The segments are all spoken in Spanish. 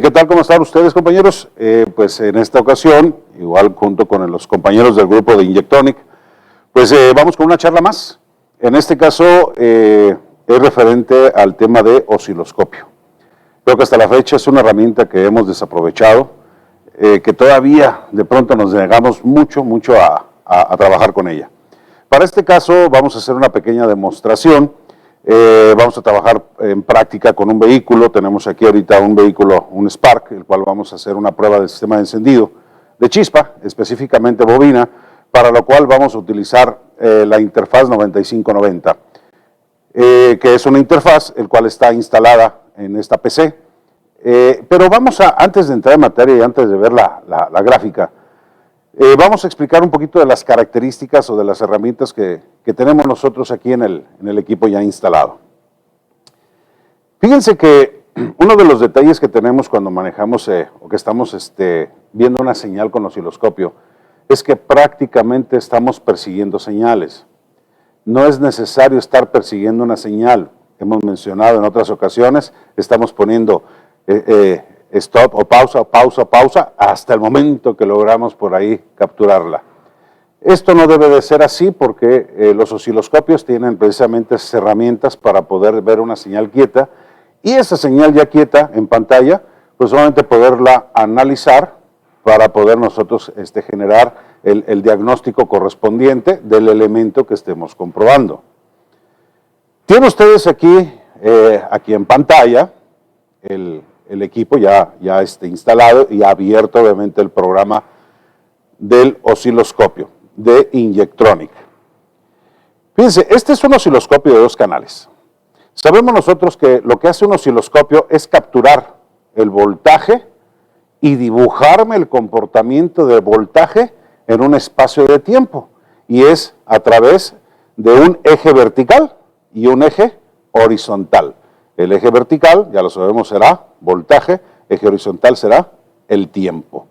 ¿Qué tal? ¿Cómo están ustedes, compañeros? Pues en esta ocasión, igual junto con los compañeros del grupo de Injectronic, pues vamos con una charla más. En este caso es referente al tema de osciloscopio. Creo que hasta la fecha es una herramienta que hemos desaprovechado, que todavía de pronto nos negamos mucho a trabajar con ella. Para este caso vamos a hacer una pequeña demostración. Vamos a trabajar en práctica con un vehículo. Tenemos aquí ahorita un vehículo, un Spark, el cual vamos a hacer una prueba del sistema de encendido de chispa, específicamente bobina, para lo cual vamos a utilizar la interfaz 9590, que es una interfaz el cual está instalada en esta PC. Pero vamos a, antes de entrar en materia y antes de ver la gráfica, vamos a explicar un poquito de las características o de las herramientas que tenemos nosotros aquí en el equipo ya instalado. Fíjense que uno de los detalles que tenemos cuando manejamos o que estamos viendo una señal con osciloscopio es que prácticamente estamos persiguiendo señales. No es necesario estar persiguiendo una señal. Hemos mencionado en otras ocasiones, estamos poniendo stop o pausa, hasta el momento que logramos por ahí capturarla. Esto no debe de ser así porque los osciloscopios tienen precisamente esas herramientas para poder ver una señal quieta y esa señal ya quieta en pantalla, pues solamente poderla analizar para poder nosotros generar el diagnóstico correspondiente del elemento que estemos comprobando. Tienen ustedes aquí en pantalla el equipo ya instalado y abierto obviamente el programa del osciloscopio de Injectronic. Fíjense, este es un osciloscopio de 2 canales. Sabemos nosotros que lo que hace un osciloscopio es capturar el voltaje y dibujarme el comportamiento del voltaje en un espacio de tiempo, y es a través de un eje vertical y un eje horizontal. El eje vertical, ya lo sabemos, será voltaje, eje horizontal será el tiempo.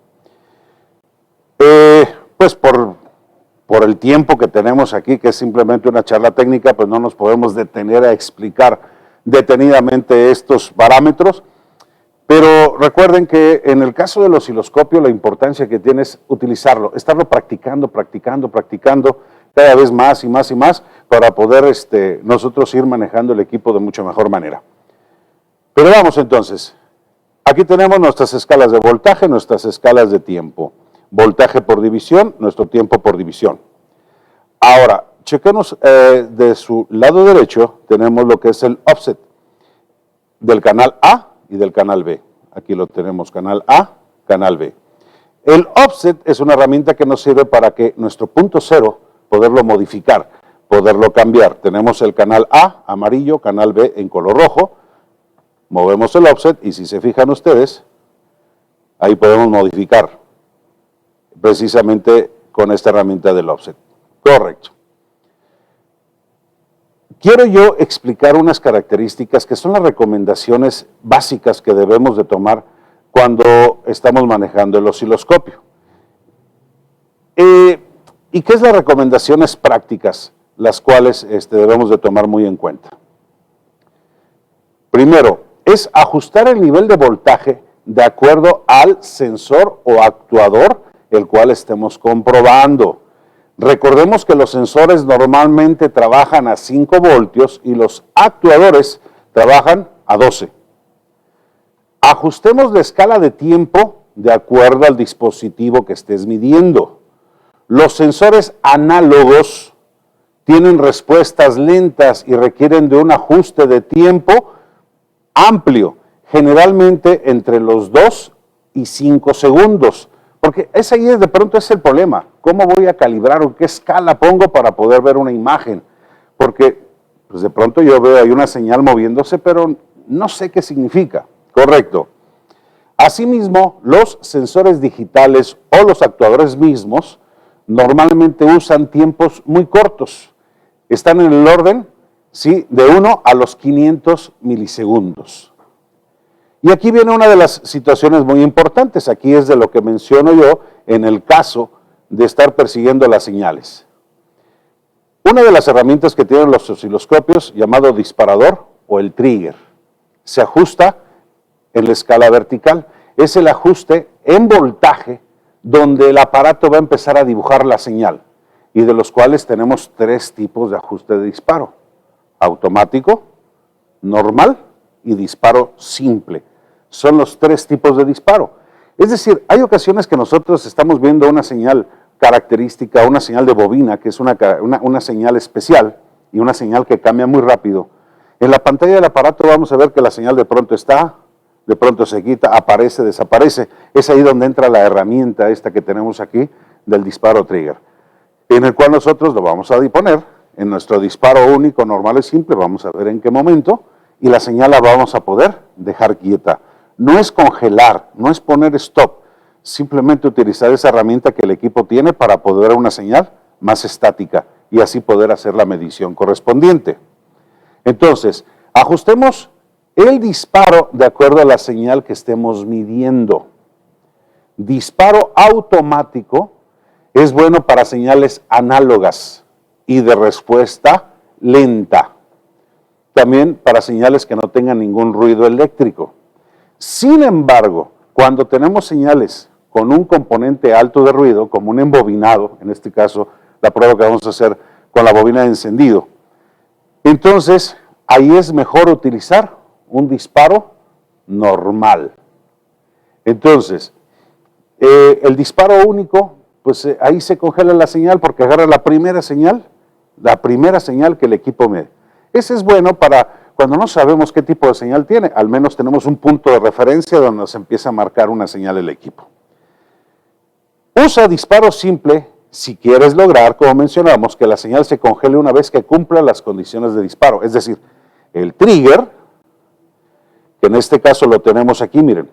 Pues por el tiempo que tenemos aquí, que es simplemente una charla técnica, pues no nos podemos detener a explicar detenidamente estos parámetros, pero recuerden que en el caso del osciloscopio la importancia que tiene es utilizarlo, estarlo practicando cada vez más y más para poder nosotros ir manejando el equipo de mucha mejor manera. Pero vamos entonces, aquí tenemos nuestras escalas de voltaje, nuestras escalas de tiempo. Voltaje por división, nuestro tiempo por división. Ahora, chequemos de su lado derecho, tenemos lo que es el offset del canal A y del canal B. Aquí lo tenemos, canal A, canal B. El offset es una herramienta que nos sirve para que nuestro punto cero, poderlo modificar, poderlo cambiar. Tenemos el canal A amarillo, canal B en color rojo. Movemos el offset y si se fijan ustedes, ahí podemos modificar precisamente con esta herramienta del offset. Correcto. Quiero yo explicar unas características que son las recomendaciones básicas que debemos de tomar cuando estamos manejando el osciloscopio. ¿Y qué es las recomendaciones prácticas, las cuales debemos de tomar muy en cuenta? Primero, es ajustar el nivel de voltaje de acuerdo al sensor o actuador el cual estemos comprobando. Recordemos que los sensores normalmente trabajan a 5 voltios y los actuadores trabajan a 12. Ajustemos la escala de tiempo de acuerdo al dispositivo que estés midiendo. Los sensores análogos tienen respuestas lentas y requieren de un ajuste de tiempo amplio, generalmente entre los 2 y 5 segundos. Porque ese ahí de pronto es el problema. ¿Cómo voy a calibrar o qué escala pongo para poder ver una imagen? Porque pues de pronto yo veo ahí una señal moviéndose, pero no sé qué significa. Correcto. Asimismo, los sensores digitales o los actuadores mismos normalmente usan tiempos muy cortos. Están en el orden, ¿sí?, de 1 a los 500 milisegundos. Y aquí viene una de las situaciones muy importantes. Aquí es de lo que menciono yo en el caso de estar persiguiendo las señales. Una de las herramientas que tienen los osciloscopios, llamado disparador o el trigger, se ajusta en la escala vertical. es el ajuste en voltaje donde el aparato va a empezar a dibujar la señal, y de los cuales tenemos 3 tipos de ajuste de disparo: automático, normal y disparo simple. Son los 3 tipos de disparo. Es decir, hay ocasiones que nosotros estamos viendo una señal característica, una señal de bobina, que es una señal especial y una señal que cambia muy rápido. En la pantalla del aparato vamos a ver que la señal de pronto está, de pronto se quita, aparece, desaparece. Es ahí donde entra la herramienta esta que tenemos aquí del disparo trigger, en el cual nosotros lo vamos a disponer en nuestro disparo único, normal y simple. Vamos a ver en qué momento, y la señal la vamos a poder dejar quieta. No es congelar, no es poner stop, simplemente utilizar esa herramienta que el equipo tiene para poder dar una señal más estática y así poder hacer la medición correspondiente. Entonces, ajustemos el disparo de acuerdo a la señal que estemos midiendo. Disparo automático es bueno para señales análogas y de respuesta lenta. También para señales que no tengan ningún ruido eléctrico. Sin embargo, cuando tenemos señales con un componente alto de ruido, como un embobinado, en este caso la prueba que vamos a hacer con la bobina de encendido, entonces ahí es mejor utilizar un disparo normal. Entonces, el disparo único, pues ahí se congela la señal porque agarra la primera señal que el equipo mide. Ese es bueno para cuando no sabemos qué tipo de señal tiene, al menos tenemos un punto de referencia donde nos empieza a marcar una señal el equipo. Usa disparo simple si quieres lograr, como mencionamos, que la señal se congele una vez que cumpla las condiciones de disparo. Es decir, el trigger, que en este caso lo tenemos aquí, miren,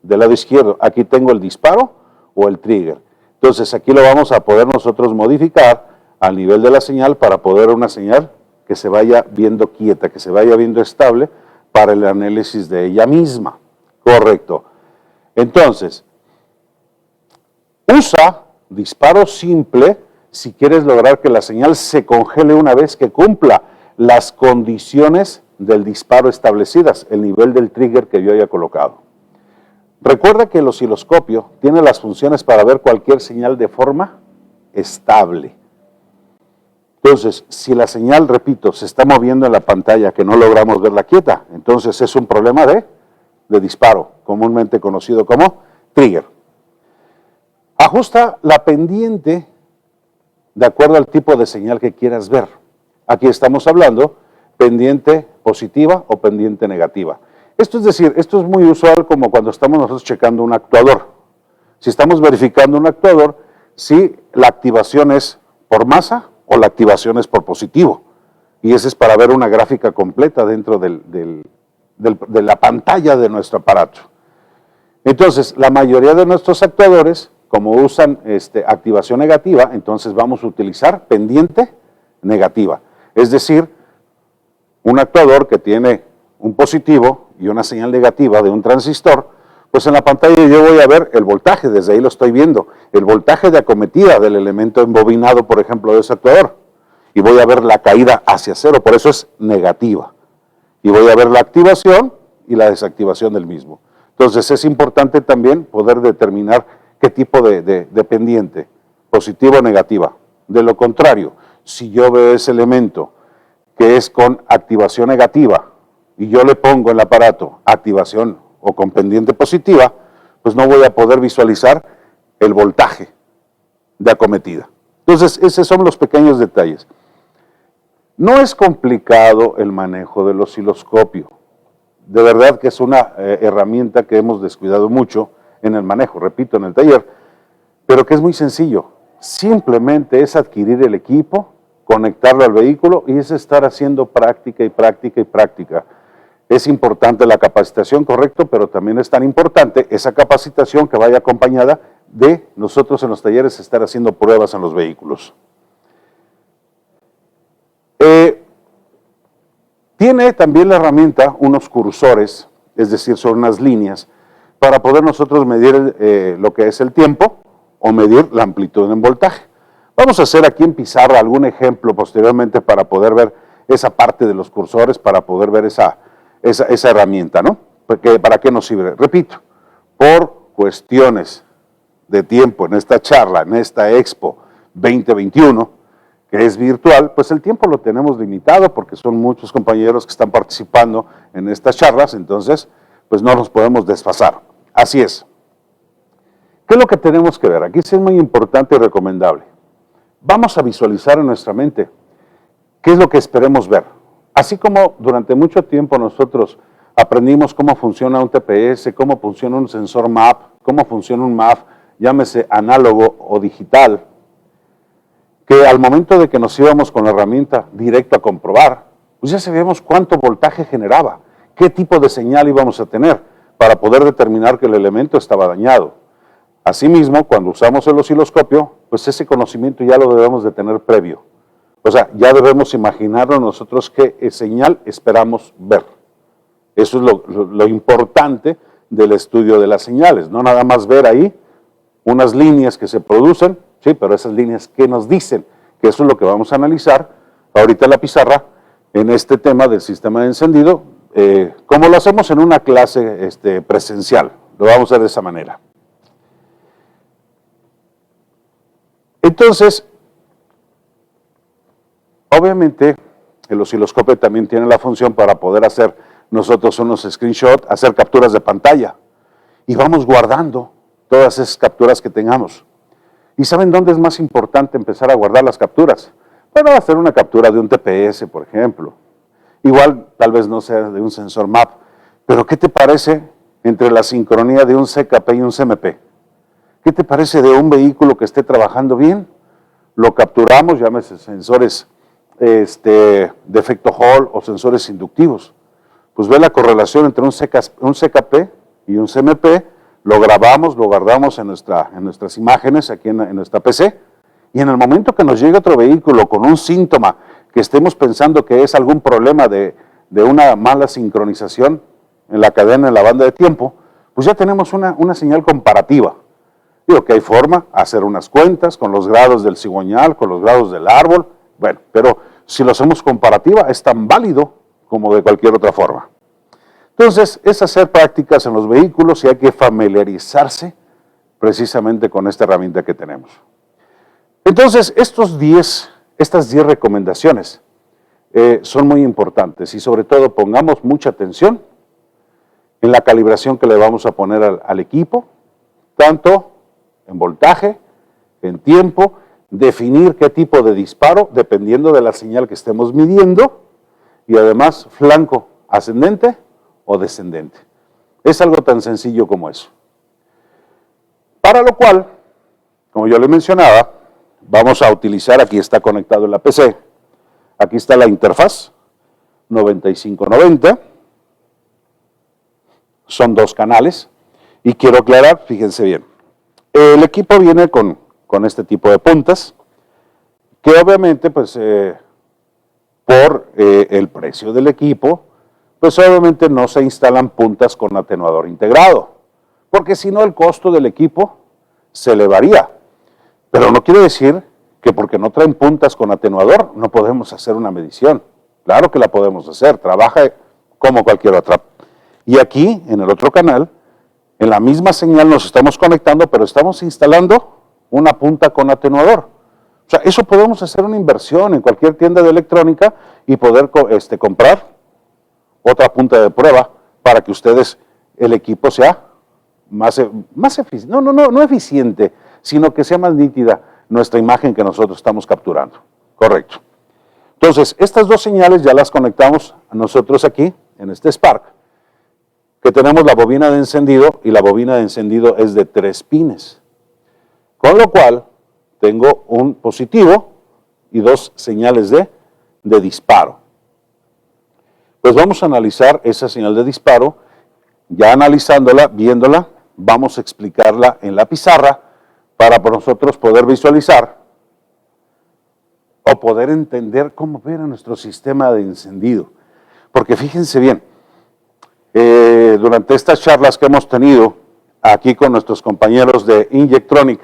del lado izquierdo, aquí tengo el disparo o el trigger. Entonces aquí lo vamos a poder nosotros modificar al nivel de la señal para poder una señal que se vaya viendo quieta, que se vaya viendo estable para el análisis de ella misma. Correcto. Entonces, usa disparo simple si quieres lograr que la señal se congele una vez que cumpla las condiciones del disparo establecidas, el nivel del trigger que yo haya colocado. Recuerda que el osciloscopio tiene las funciones para ver cualquier señal de forma estable. Entonces, si la señal, repito, se está moviendo en la pantalla que no logramos verla quieta, entonces es un problema de disparo, comúnmente conocido como trigger. Ajusta la pendiente de acuerdo al tipo de señal que quieras ver. Aquí estamos hablando pendiente positiva o pendiente negativa. Esto es decir, esto es muy usual como cuando estamos nosotros checando un actuador. Si estamos verificando un actuador, si la activación es por masa o la activación es por positivo. Y ese es para ver una gráfica completa dentro de la pantalla de nuestro aparato. Entonces, la mayoría de nuestros actuadores, como usan activación negativa, entonces vamos a utilizar pendiente negativa. Es decir, un actuador que tiene un positivo y una señal negativa de un transistor, pues en la pantalla yo voy a ver el voltaje, desde ahí lo estoy viendo, el voltaje de acometida del elemento embobinado, por ejemplo, de ese actuador, y voy a ver la caída hacia cero, por eso es negativa, y voy a ver la activación y la desactivación del mismo. Entonces es importante también poder determinar qué tipo de pendiente, positiva o negativa. De lo contrario, si yo veo ese elemento que es con activación negativa y yo le pongo en el aparato activación o con pendiente positiva, pues no voy a poder visualizar el voltaje de acometida. Entonces, esos son los pequeños detalles. No es complicado el manejo del osciloscopio. De verdad que es una herramienta que hemos descuidado mucho en el manejo, repito, en el taller, pero que es muy sencillo. Simplemente es adquirir el equipo, conectarlo al vehículo y es estar haciendo práctica y práctica y práctica. Es importante la capacitación, correcto, pero también es tan importante esa capacitación que vaya acompañada de nosotros en los talleres estar haciendo pruebas en los vehículos. Tiene también la herramienta unos cursores, es decir, son unas líneas, para poder nosotros medir lo que es el tiempo o medir la amplitud en voltaje. Vamos a hacer aquí en pizarra algún ejemplo posteriormente para poder ver esa parte de los cursores, para poder ver esa herramienta, ¿no? Porque, ¿para qué nos sirve? Repito, por cuestiones de tiempo en esta charla, en esta Expo 2021, que es virtual, pues el tiempo lo tenemos limitado porque son muchos compañeros que están participando en estas charlas, entonces pues no nos podemos desfasar. Así es. ¿Qué es lo que tenemos que ver? Aquí sí es muy importante y recomendable. Vamos a visualizar en nuestra mente qué es lo que esperemos ver. Así como durante mucho tiempo nosotros aprendimos cómo funciona un TPS, cómo funciona un sensor MAP, cómo funciona un MAF, llámese análogo o digital, que al momento de que nos íbamos con la herramienta directo a comprobar, pues ya sabíamos cuánto voltaje generaba, qué tipo de señal íbamos a tener para poder determinar que el elemento estaba dañado. Asimismo, cuando usamos el osciloscopio, pues ese conocimiento ya lo debemos de tener previo. O sea, ya debemos imaginarnos nosotros qué señal esperamos ver. Eso es lo importante del estudio de las señales, no nada más ver ahí unas líneas que se producen, sí, pero esas líneas, ¿qué nos dicen? Que eso es lo que vamos a analizar ahorita en la pizarra, en este tema del sistema de encendido, como lo hacemos en una clase presencial. Lo vamos a hacer de esa manera. Entonces, obviamente, el osciloscopio también tiene la función para poder hacer nosotros unos screenshots, hacer capturas de pantalla, y vamos guardando todas esas capturas que tengamos. ¿Y saben dónde es más importante empezar a guardar las capturas? Bueno, hacer una captura de un TPS, por ejemplo. Igual, tal vez no sea de un sensor MAP, pero ¿qué te parece entre la sincronía de un CKP y un CMP? ¿Qué te parece de un vehículo que esté trabajando bien? Lo capturamos, llámese sensores de efecto Hall o sensores inductivos. Pues ve la correlación entre un CKP y un CMP, lo grabamos, lo guardamos en nuestras imágenes aquí en nuestra PC, y en el momento que nos llegue otro vehículo con un síntoma que estemos pensando que es algún problema de una mala sincronización en la cadena, en la banda de tiempo, pues ya tenemos una señal comparativa. Digo que hay forma, hacer unas cuentas con los grados del cigüeñal, con los grados del árbol, bueno, pero si lo hacemos comparativa es tan válido como de cualquier otra forma. Entonces, es hacer prácticas en los vehículos y hay que familiarizarse precisamente con esta herramienta que tenemos. Entonces, estas 10 recomendaciones son muy importantes y sobre todo pongamos mucha atención en la calibración que le vamos a poner al equipo, tanto en voltaje, en tiempo, definir qué tipo de disparo dependiendo de la señal que estemos midiendo y además flanco ascendente o descendente. Es algo tan sencillo como eso. Para lo cual, como yo le mencionaba, vamos a utilizar, aquí está conectado en la PC, aquí está la interfaz 9590, son 2 canales, y quiero aclarar, fíjense bien, el equipo viene con este tipo de puntas, que obviamente, pues, por el precio del equipo, pues obviamente no se instalan puntas con atenuador integrado, porque si no el costo del equipo se elevaría. Pero no quiere decir que porque no traen puntas con atenuador no podemos hacer una medición. Claro que la podemos hacer, trabaja como cualquier otra. Y aquí, en el otro canal, en la misma señal nos estamos conectando, pero estamos instalando una punta con atenuador. O sea, eso podemos hacer una inversión en cualquier tienda de electrónica y poder comprar otra punta de prueba para que ustedes, el equipo sea más eficiente, no eficiente, sino que sea más nítida nuestra imagen que nosotros estamos capturando. Correcto. Entonces, estas 2 señales ya las conectamos a nosotros aquí, en este Spark, que tenemos la bobina de encendido, y la bobina de encendido es de 3 pines. Con lo cual, tengo un positivo y 2 señales de disparo. Pues vamos a analizar esa señal de disparo, ya analizándola, viéndola, vamos a explicarla en la pizarra para nosotros poder visualizar o poder entender cómo opera nuestro sistema de encendido. Porque fíjense bien, durante estas charlas que hemos tenido aquí con nuestros compañeros de Injectronic,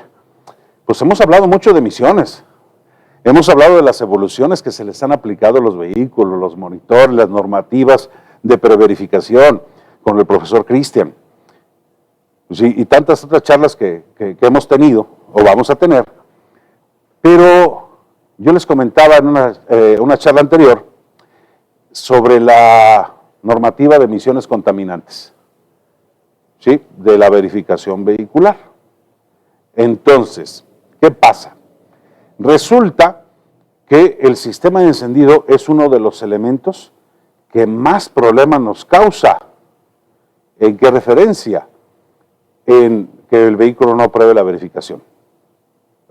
pues hemos hablado mucho de emisiones. Hemos hablado de las evoluciones que se les han aplicado a los vehículos, los monitores, las normativas de preverificación con el profesor Cristian. Sí, y tantas otras charlas que hemos tenido o vamos a tener, pero yo les comentaba en una charla anterior sobre la normativa de emisiones contaminantes, ¿sí? De la verificación vehicular. Entonces, ¿qué pasa? Resulta que el sistema de encendido es uno de los elementos que más problemas nos causa. ¿En qué referencia? En que el vehículo no apruebe la verificación.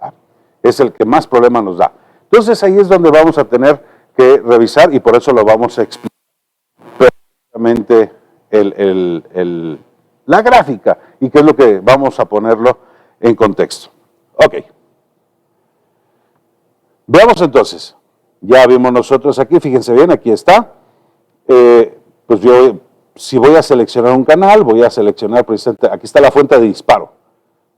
¿Va? Es el que más problemas nos da. Entonces ahí es donde vamos a tener que revisar y por eso lo vamos a explicar perfectamente la gráfica y qué es lo que vamos a ponerlo en contexto. Ok. Veamos entonces. Ya vimos nosotros aquí, fíjense bien, aquí está. Pues yo, si voy a seleccionar un canal, voy a seleccionar precisamente, aquí está la fuente de disparo.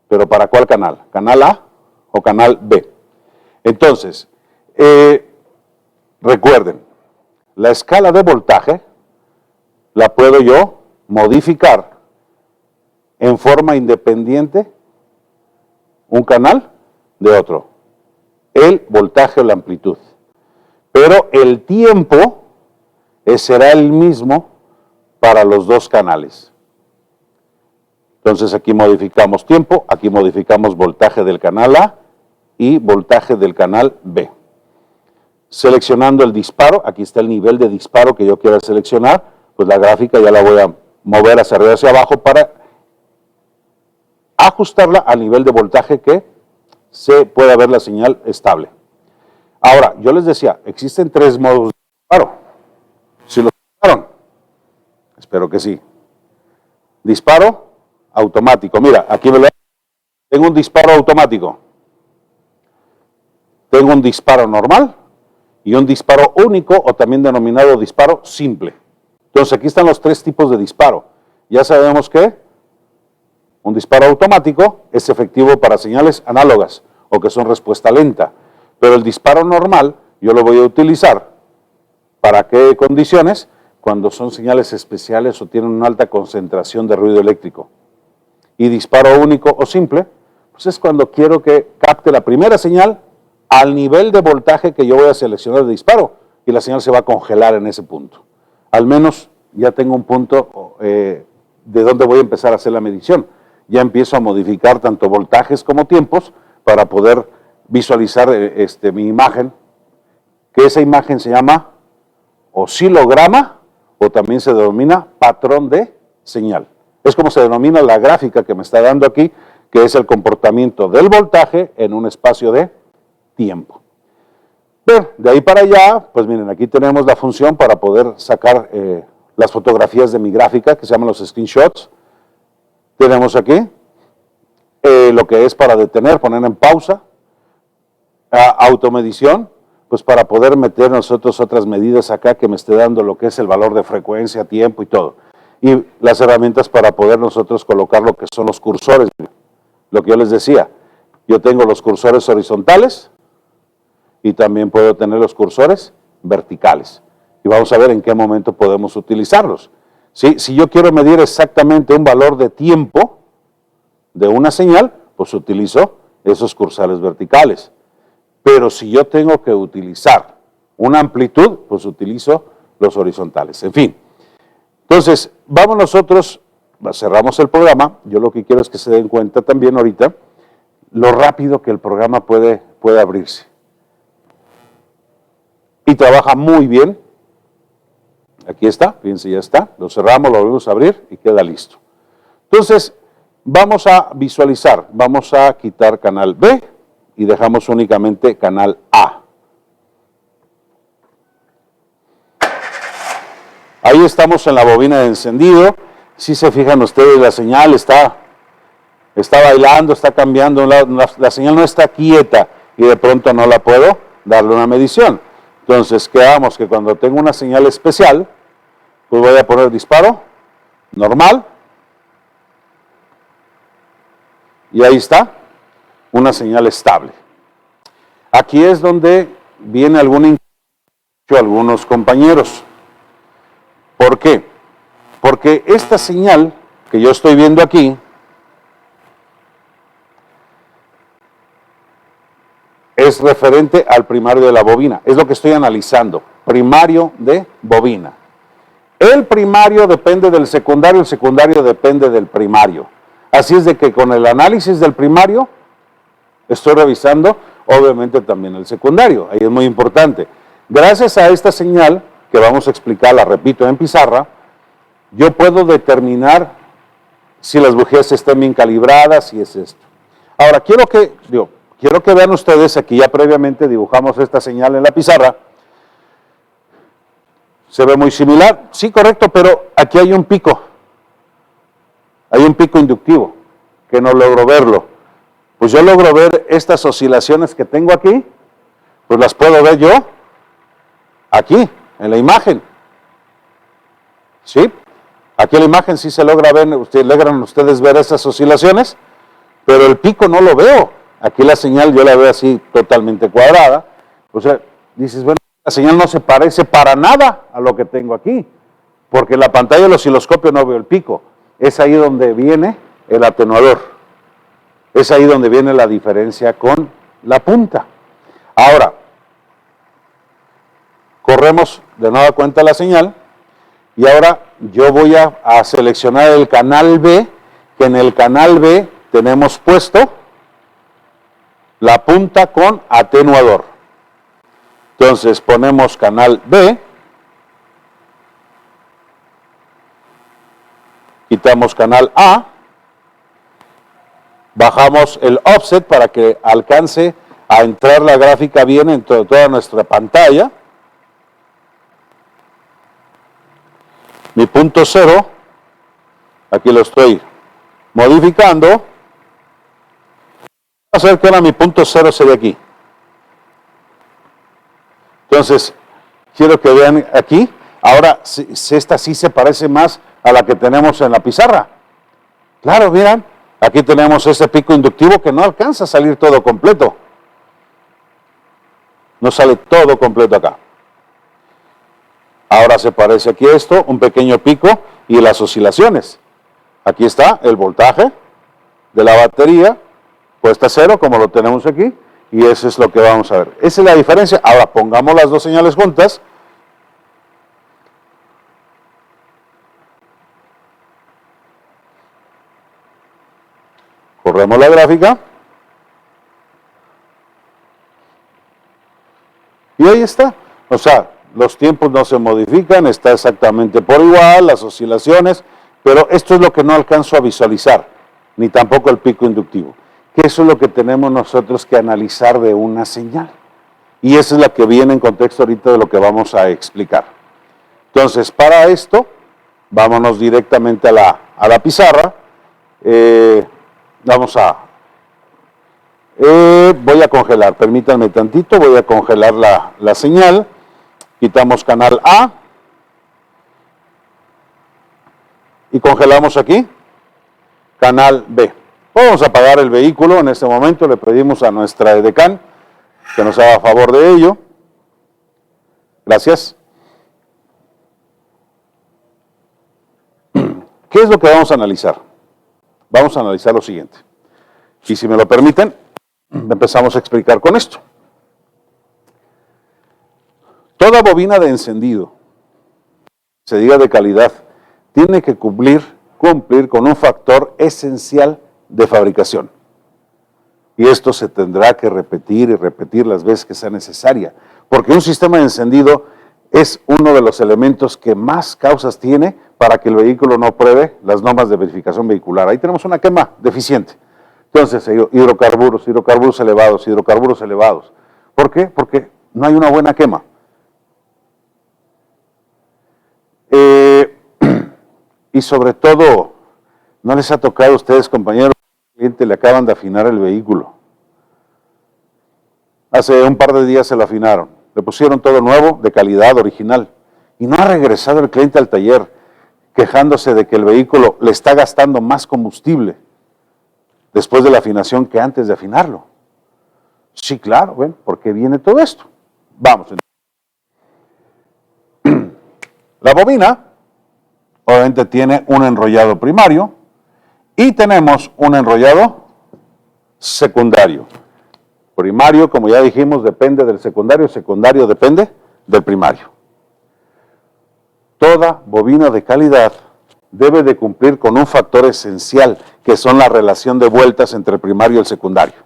¿Pero para cuál canal? ¿Canal A o canal B? Entonces, recuerden, la escala de voltaje la puedo yo modificar en forma independiente un canal de otro. El voltaje o la amplitud. Pero el tiempo será el mismo para los dos canales. Entonces aquí modificamos tiempo, aquí modificamos voltaje del canal A y voltaje del canal B. Seleccionando el disparo, aquí está el nivel de disparo que yo quiera seleccionar, pues la gráfica ya la voy a mover hacia arriba hacia abajo para ajustarla al nivel de voltaje que se pueda ver la señal estable. Ahora, yo les decía, existen 3 modos de disparo. ¿Sí lo escucharon? Espero que sí. Disparo automático. Mira, aquí tengo un disparo automático. Tengo un disparo normal y un disparo único o también denominado disparo simple. Entonces aquí están los 3 tipos de disparo. Ya sabemos que un disparo automático es efectivo para señales análogas o que son respuesta lenta. Pero el disparo normal yo lo voy a utilizar ¿para qué condiciones? Cuando son señales especiales o tienen una alta concentración de ruido eléctrico. Y disparo único o simple, pues es cuando quiero que capte la primera señal al nivel de voltaje que yo voy a seleccionar de disparo y la señal se va a congelar en ese punto. Al menos ya tengo un punto de donde voy a empezar a hacer la medición. Ya empiezo a modificar tanto voltajes como tiempos para poder visualizar mi imagen, que esa imagen se llama oscilograma o también se denomina patrón de señal. Es como se denomina la gráfica que me está dando aquí, que es el comportamiento del voltaje en un espacio de tiempo. Bien, de ahí para allá, pues miren, aquí tenemos la función para poder sacar las fotografías de mi gráfica, que se llaman los screenshots. Tenemos aquí lo que es para detener, poner en pausa, automedición, pues para poder meter nosotros otras medidas acá que me esté dando lo que es el valor de frecuencia, tiempo y todo. Y las herramientas para poder nosotros colocar lo que son los cursores. Lo que yo les decía, yo tengo los cursores horizontales y también puedo tener los cursores verticales. Y vamos a ver en qué momento podemos utilizarlos. ¿Sí? Si yo quiero medir exactamente un valor de tiempo de una señal, pues utilizo esos cursores verticales. Pero si yo tengo que utilizar una amplitud, pues utilizo los horizontales. En fin. Entonces, vamos nosotros, cerramos el programa. Yo lo que quiero es que se den cuenta también ahorita lo rápido que el programa puede abrirse. Y trabaja muy bien. Aquí está, fíjense, ya está. Lo cerramos, lo volvemos a abrir y queda listo. Entonces, vamos a visualizar. Vamos a quitar canal B y dejamos únicamente canal A. Ahí estamos en la bobina de encendido. Si se fijan ustedes, la señal está bailando, está cambiando. La señal no está quieta y de pronto no la puedo darle una medición. Entonces, quedamos que cuando tengo una señal especial, pues voy a poner disparo normal. Y ahí está, una señal estable. Aquí es donde viene algunos compañeros. ¿Por qué? Porque esta señal que yo estoy viendo aquí es referente al primario de la bobina. Es lo que estoy analizando, primario de bobina. El primario depende del secundario, el secundario depende del primario. Así es de que con el análisis del primario estoy revisando, obviamente, también el secundario. Ahí es muy importante. Gracias a esta señal, que vamos a explicar, la repito, en pizarra, yo puedo determinar si las bujías están bien calibradas, si es esto. Ahora, quiero que vean ustedes, aquí ya previamente dibujamos esta señal en la pizarra. ¿Se ve muy similar? Sí, correcto, pero aquí hay un pico. Hay un pico inductivo, que no logro verlo. Pues yo logro ver estas oscilaciones que tengo aquí, pues las puedo ver yo aquí, en la imagen. ¿Sí? Aquí en la imagen sí se logra ver, logran ustedes ver esas oscilaciones, pero el pico no lo veo. Aquí la señal yo la veo así totalmente cuadrada. O sea, dices, bueno, la señal no se parece para nada a lo que tengo aquí, porque en la pantalla del osciloscopio no veo el pico. Es ahí donde viene el atenuador. Es ahí donde viene la diferencia con la punta. Ahora, corremos de nueva cuenta la señal y ahora yo voy a seleccionar el canal B, que en el canal B tenemos puesto la punta con atenuador. Entonces ponemos canal B, quitamos canal A, bajamos el offset para que alcance a entrar la gráfica bien en toda nuestra pantalla. Mi punto cero, aquí lo estoy modificando. Vamos a ver que ahora mi punto cero sería aquí. Entonces, quiero que vean aquí, ahora esta sí se parece más a la que tenemos en la pizarra. Claro, miren, aquí tenemos ese pico inductivo que no alcanza a salir todo completo. No sale todo completo acá. Ahora se parece aquí esto, un pequeño pico y las oscilaciones. Aquí está el voltaje de la batería, puesta a cero, como lo tenemos aquí, y eso es lo que vamos a ver. Esa es la diferencia. Ahora pongamos las dos señales juntas. Corremos la gráfica. Y ahí está. O sea, los tiempos no se modifican, está exactamente por igual, las oscilaciones, pero esto es lo que no alcanzo a visualizar, ni tampoco el pico inductivo. Que eso es lo que tenemos nosotros que analizar de una señal. Y esa es la que viene en contexto ahorita de lo que vamos a explicar. Entonces, para esto, vámonos directamente a la pizarra. Voy a congelar, permítanme tantito, voy a congelar la señal. Quitamos canal A y congelamos aquí canal B. Vamos a apagar el vehículo en este momento, le pedimos a nuestra edecán que nos haga favor de ello. Gracias. ¿Qué es lo que vamos a analizar? Vamos a analizar lo siguiente. Y si me lo permiten, empezamos a explicar con esto. Toda bobina de encendido, se diga de calidad, tiene que cumplir con un factor esencial de fabricación. Y esto se tendrá que repetir y repetir las veces que sea necesaria, porque un sistema de encendido es uno de los elementos que más causas tiene para que el vehículo no pruebe las normas de verificación vehicular. Ahí tenemos una quema deficiente. Entonces, hidrocarburos elevados. ¿Por qué? Porque no hay una buena quema. Y sobre todo, ¿no les ha tocado a ustedes, compañeros, al cliente le acaban de afinar el vehículo? Hace un par de días se lo afinaron, le pusieron todo nuevo, de calidad, original, y no ha regresado el cliente al taller quejándose de que el vehículo le está gastando más combustible después de la afinación que antes de afinarlo. Sí, claro, ¿ven? ¿Por qué viene todo esto? Vamos. La bobina, obviamente, tiene un enrollado primario y tenemos un enrollado secundario. Primario, como ya dijimos, depende del secundario, secundario depende del primario. Toda bobina de calidad debe de cumplir con un factor esencial, que son la relación de vueltas entre el primario y el secundario.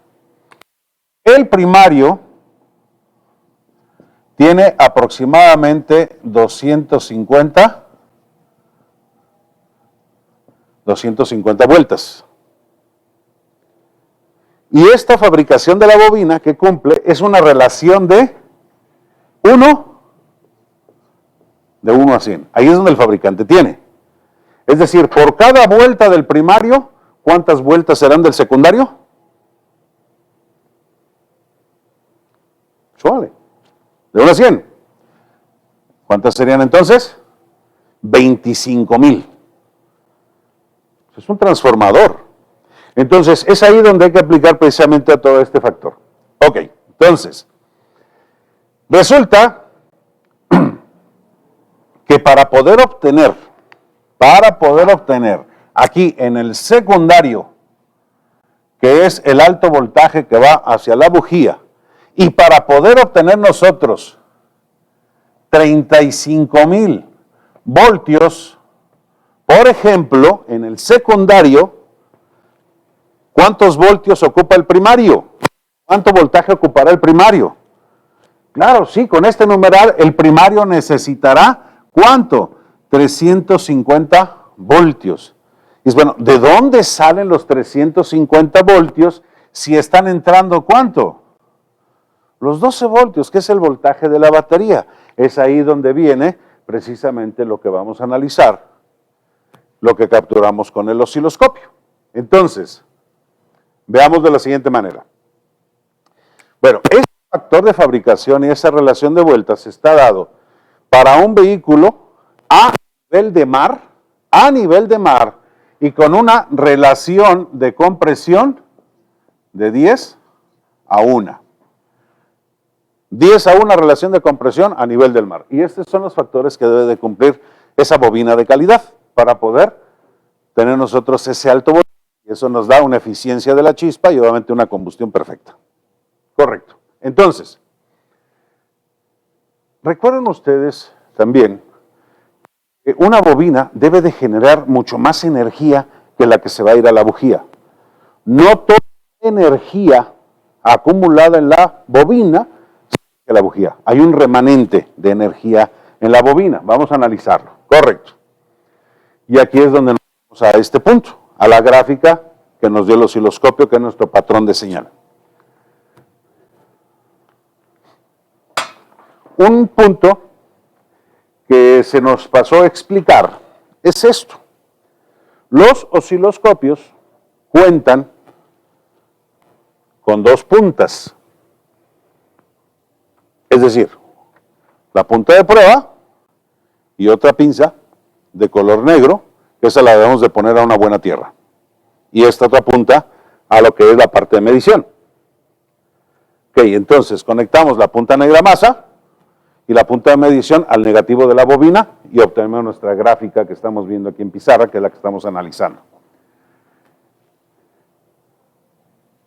El primario tiene aproximadamente 250 vueltas. Y esta fabricación de la bobina que cumple es una relación de 1 a 100. Ahí es donde el fabricante tiene. Es decir, por cada vuelta del primario, ¿cuántas vueltas serán del secundario? Suave. De 1 a 100. ¿Cuántas serían entonces? 25,000. Es un transformador. Entonces, es ahí donde hay que aplicar precisamente a todo este factor. Ok, entonces, resulta que para poder obtener aquí en el secundario, que es el alto voltaje que va hacia la bujía, y para poder obtener nosotros 35,000 voltios, por ejemplo, en el secundario, ¿cuántos voltios ocupa el primario? ¿Cuánto voltaje ocupará el primario? Claro, sí, con este numeral el primario necesitará, ¿cuánto? 350 voltios. Y es bueno, ¿de dónde salen los 350 voltios si están entrando cuánto? Los 12 voltios, que es el voltaje de la batería. Es ahí donde viene precisamente lo que vamos a analizar, lo que capturamos con el osciloscopio. Entonces, veamos de la siguiente manera. Bueno, este factor de fabricación y esa relación de vueltas está dado para un vehículo a nivel de mar y con una relación de compresión de 10 a 1. 10 a 1 relación de compresión a nivel del mar. Y estos son los factores que debe de cumplir esa bobina de calidad para poder tener nosotros ese alto voltaje. Y eso nos da una eficiencia de la chispa y obviamente una combustión perfecta. Correcto. Entonces, recuerden ustedes también que una bobina debe de generar mucho más energía que la que se va a ir a la bujía. No toda energía acumulada en la bobina se va a la bujía. Hay un remanente de energía en la bobina. Vamos a analizarlo. Correcto. Y aquí es donde nos vamos a este punto, a la gráfica que nos dio el osciloscopio, que es nuestro patrón de señal. Un punto que se nos pasó a explicar es esto. Los osciloscopios cuentan con 2 puntas. Es decir, la punta de prueba y otra pinza de color negro, que esa la debemos de poner a una buena tierra. Y esta otra punta a lo que es la parte de medición. Ok, entonces conectamos la punta negra masa y la punta de medición al negativo de la bobina y obtenemos nuestra gráfica que estamos viendo aquí en pizarra, que es la que estamos analizando.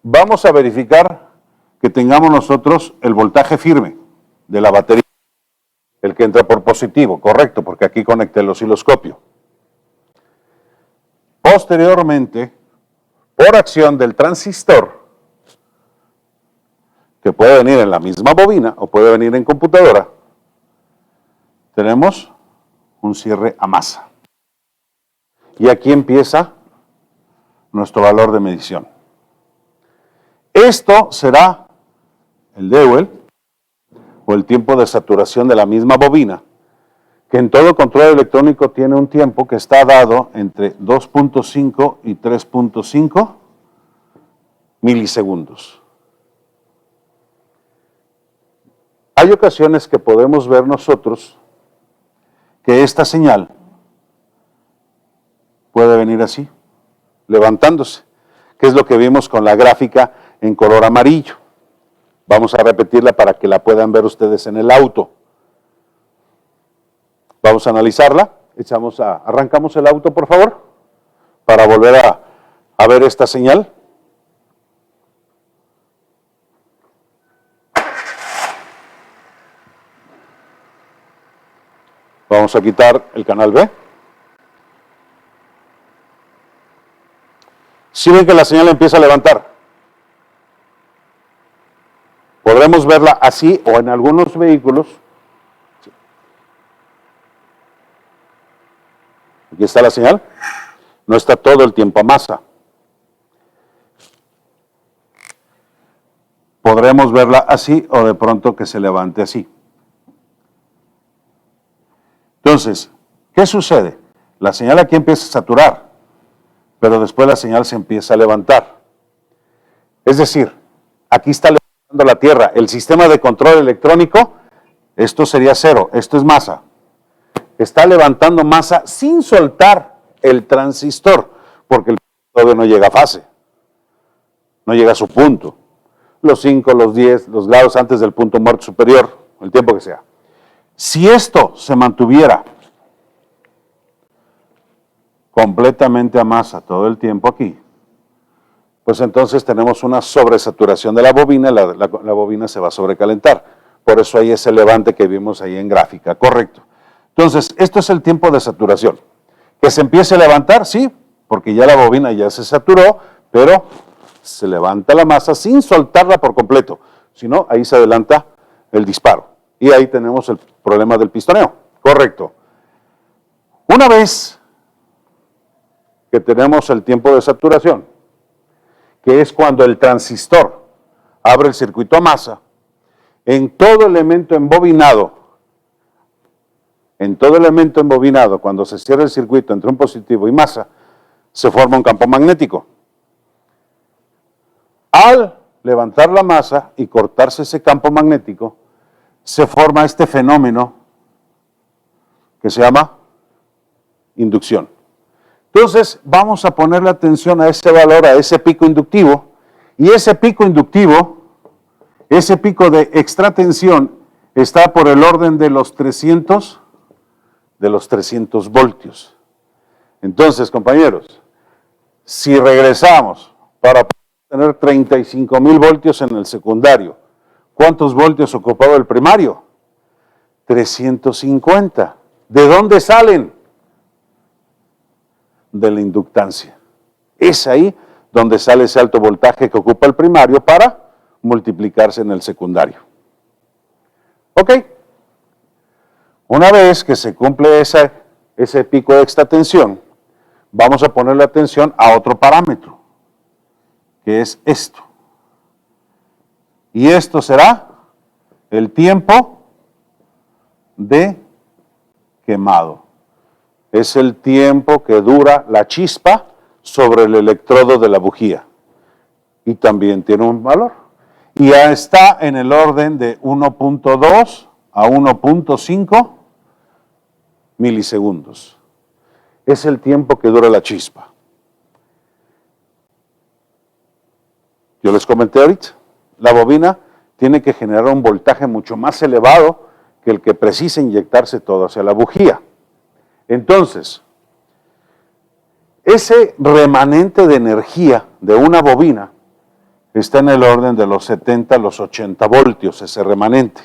Vamos a verificar que tengamos nosotros el voltaje firme de la batería, el que entra por positivo, correcto, porque aquí conecté el osciloscopio. Posteriormente, por acción del transistor, que puede venir en la misma bobina o puede venir en computadora, tenemos un cierre a masa. Y aquí empieza nuestro valor de medición. Esto será el Dewey o el tiempo de saturación de la misma bobina, que en todo control electrónico tiene un tiempo que está dado entre 2.5 y 3.5 milisegundos. Hay ocasiones que podemos ver nosotros que esta señal puede venir así, levantándose, que es lo que vimos con la gráfica en color amarillo. Vamos a repetirla para que la puedan ver ustedes en el auto. Vamos a analizarla. Arrancamos el auto, por favor, para volver a ver esta señal. Vamos a quitar el canal B. Si ven que la señal empieza a levantar. Podremos verla así o en algunos vehículos. Aquí está la señal. No está todo el tiempo a masa. Podremos verla así o de pronto que se levante así. Entonces, ¿qué sucede? La señal aquí empieza a saturar, pero después la señal se empieza a levantar. Es decir, aquí está levantando la Tierra. El sistema de control electrónico, esto sería cero, esto es masa. Está levantando masa sin soltar el transistor, porque el todavía no llega a fase, no llega a su punto. Los 5, los 10, los grados antes del punto muerto superior, el tiempo que sea. Si esto se mantuviera completamente a masa todo el tiempo aquí, pues entonces tenemos una sobresaturación de la bobina, la bobina se va a sobrecalentar. Por eso hay ese levante que vimos ahí en gráfica, correcto. Entonces, esto es el tiempo de saturación. ¿Que se empiece a levantar? Sí, porque ya la bobina ya se saturó, pero se levanta la masa sin soltarla por completo. Si no, ahí se adelanta el disparo. Y ahí tenemos el problema del pistoneo. Correcto. Una vez que tenemos el tiempo de saturación, que es cuando el transistor abre el circuito a masa, en todo elemento embobinado, cuando se cierra el circuito entre un positivo y masa, se forma un campo magnético. Al levantar la masa y cortarse ese campo magnético, se forma este fenómeno que se llama inducción. Entonces, vamos a ponerle atención a ese valor, a ese pico inductivo, y ese pico inductivo, ese pico de extratensión, está por el orden de los 300 voltios. Entonces, compañeros, si regresamos para tener 35,000 voltios en el secundario, ¿cuántos voltios ocupaba el primario? 350. ¿De dónde salen? De la inductancia. Es ahí donde sale ese alto voltaje que ocupa el primario para multiplicarse en el secundario. ¿Ok? Una vez que se cumple ese pico de extratensión, vamos a ponerle atención a otro parámetro, que es esto. Y esto será el tiempo de quemado. Es el tiempo que dura la chispa sobre el electrodo de la bujía. Y también tiene un valor. Y ya está en el orden de 1.2 a 1.5 milisegundos. Es el tiempo que dura la chispa. Yo les comenté ahorita, la bobina tiene que generar un voltaje mucho más elevado que el que precisa inyectarse todo hacia la bujía. Entonces, ese remanente de energía de una bobina está en el orden de los 70 a los 80 voltios, ese remanente.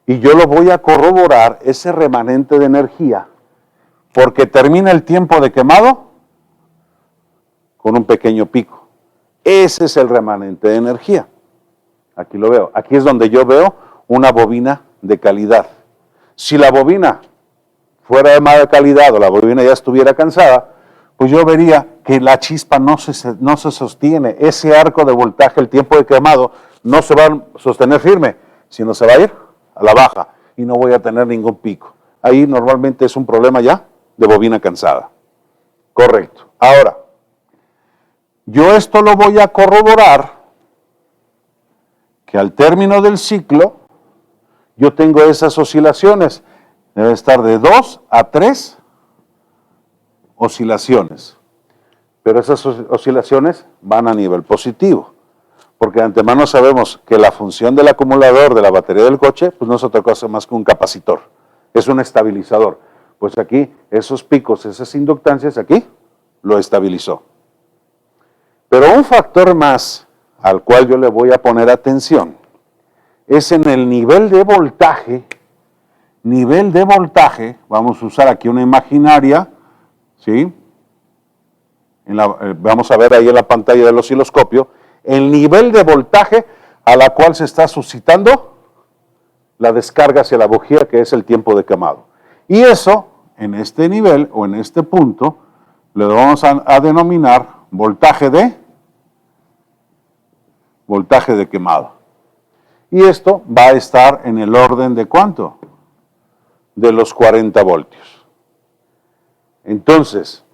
Y yo lo voy a corroborar, ese remanente de energía, porque termina el tiempo de quemado con un pequeño pico. Ese es el remanente de energía. Aquí lo veo. Aquí es donde yo veo una bobina de calidad. Si la bobina fuera de mala calidad o la bobina ya estuviera cansada, pues yo vería que la chispa no se sostiene. Ese arco de voltaje, el tiempo de quemado, no se va a sostener firme, sino se va a ir a la baja y no voy a tener ningún pico. Ahí normalmente es un problema ya de bobina cansada. Correcto. Ahora, yo esto lo voy a corroborar que al término del ciclo yo tengo esas oscilaciones. Debe estar de 2 a 3 oscilaciones. Pero esas oscilaciones van a nivel positivo. Porque de antemano sabemos que la función del acumulador de la batería del coche pues no es otra cosa más que un capacitor. Es un estabilizador. Pues aquí esos picos, esas inductancias aquí, lo estabilizó. Pero un factor más al cual yo le voy a poner atención es en el nivel de voltaje nivel de voltaje, vamos a usar aquí una imaginaria, ¿sí? Vamos a ver ahí en la pantalla del osciloscopio, el nivel de voltaje a la cual se está suscitando la descarga hacia la bujía, que es el tiempo de quemado. Y eso, en este nivel o en este punto, le vamos a denominar voltaje de quemado. Y esto va a estar en el orden de ¿cuánto? De los 40 voltios. Entonces,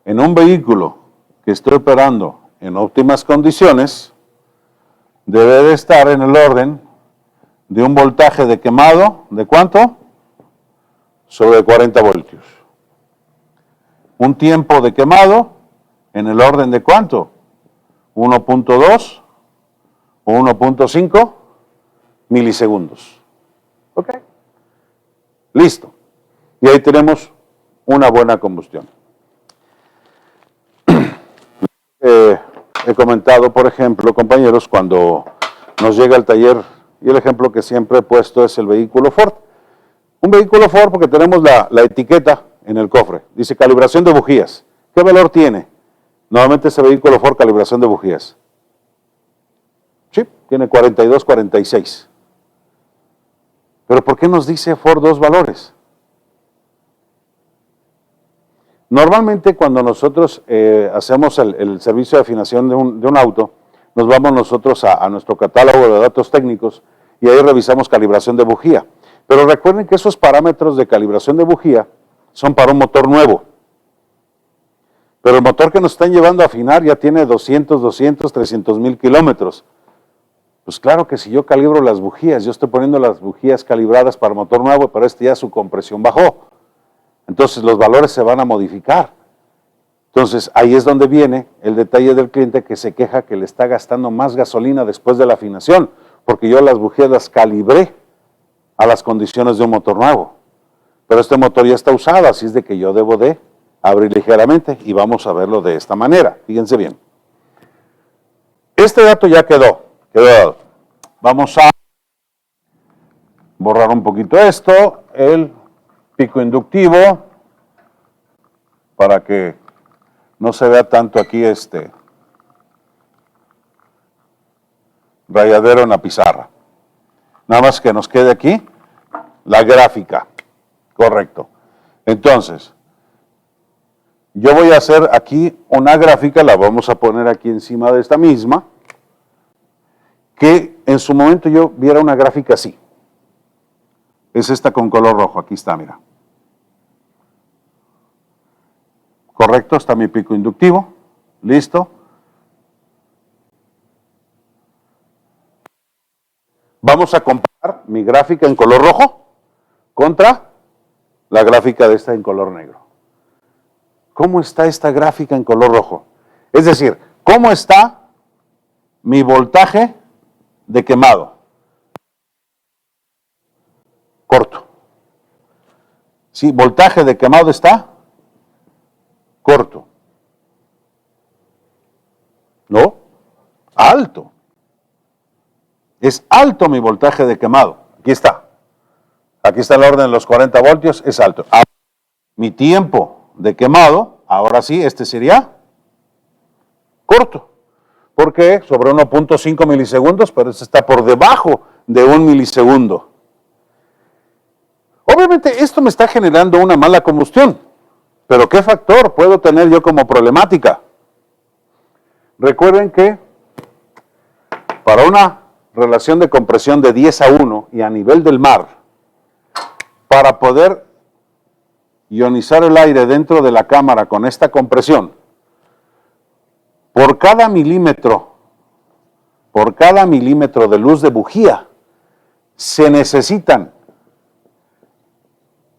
en un vehículo que esté operando en óptimas condiciones, debe de estar en el orden de un voltaje de quemado, ¿de cuánto? Sobre 40 voltios. Un tiempo de quemado en el orden de ¿cuánto? 1.2 o 1.5 milisegundos. ¿Ok? Listo. Y ahí tenemos una buena combustión. He comentado, por ejemplo, compañeros, cuando nos llega al taller, y el ejemplo que siempre he puesto es el vehículo Ford. Un vehículo Ford porque tenemos la etiqueta en el cofre. Dice calibración de bujías. ¿Qué valor tiene? Normalmente ese vehículo Ford, calibración de bujías. Sí, tiene 42, 46. Pero ¿por qué nos dice Ford dos valores? Normalmente cuando nosotros hacemos el servicio de afinación de un auto, nos vamos nosotros a nuestro catálogo de datos técnicos y ahí revisamos calibración de bujía. Pero recuerden que esos parámetros de calibración de bujía son para un motor nuevo. Pero el motor que nos están llevando a afinar ya tiene 200, 300 mil kilómetros. Pues claro que si yo calibro las bujías, yo estoy poniendo las bujías calibradas para motor nuevo, pero ya su compresión bajó. Entonces los valores se van a modificar. Entonces ahí es donde viene el detalle del cliente que se queja que le está gastando más gasolina después de la afinación, porque yo las bujías las calibré a las condiciones de un motor nuevo. Pero este motor ya está usado, así es de que yo debo de abrir ligeramente y vamos a verlo de esta manera. Fíjense bien. Este dato ya quedó dado. Vamos a borrar un poquito esto, el pico inductivo, para que no se vea tanto aquí rayadero en la pizarra. Nada más que nos quede aquí la gráfica. Correcto. Entonces, yo voy a hacer aquí una gráfica, la vamos a poner aquí encima de esta misma, que en su momento yo viera una gráfica así. Es esta con color rojo, aquí está, mira. Correcto, está mi pico inductivo, listo. Vamos a comparar mi gráfica en color rojo contra la gráfica de esta en color negro. ¿Cómo está esta gráfica en color rojo? Es decir, ¿cómo está mi voltaje de quemado? Corto. Sí, voltaje de quemado está corto. ¿No? Alto. Es alto mi voltaje de quemado. Aquí está. Aquí está el orden de los 40 voltios, es alto. Ahora, mi tiempo de quemado, ahora sí, sería corto. ¿Por qué? Sobre 1.5 milisegundos, pero está por debajo de 1 milisegundo. Obviamente esto me está generando una mala combustión, pero ¿qué factor puedo tener yo como problemática? Recuerden que para una relación de compresión de 10 a 1 y a nivel del mar, para poder ionizar el aire dentro de la cámara con esta compresión, por cada milímetro de luz de bujía, se necesitan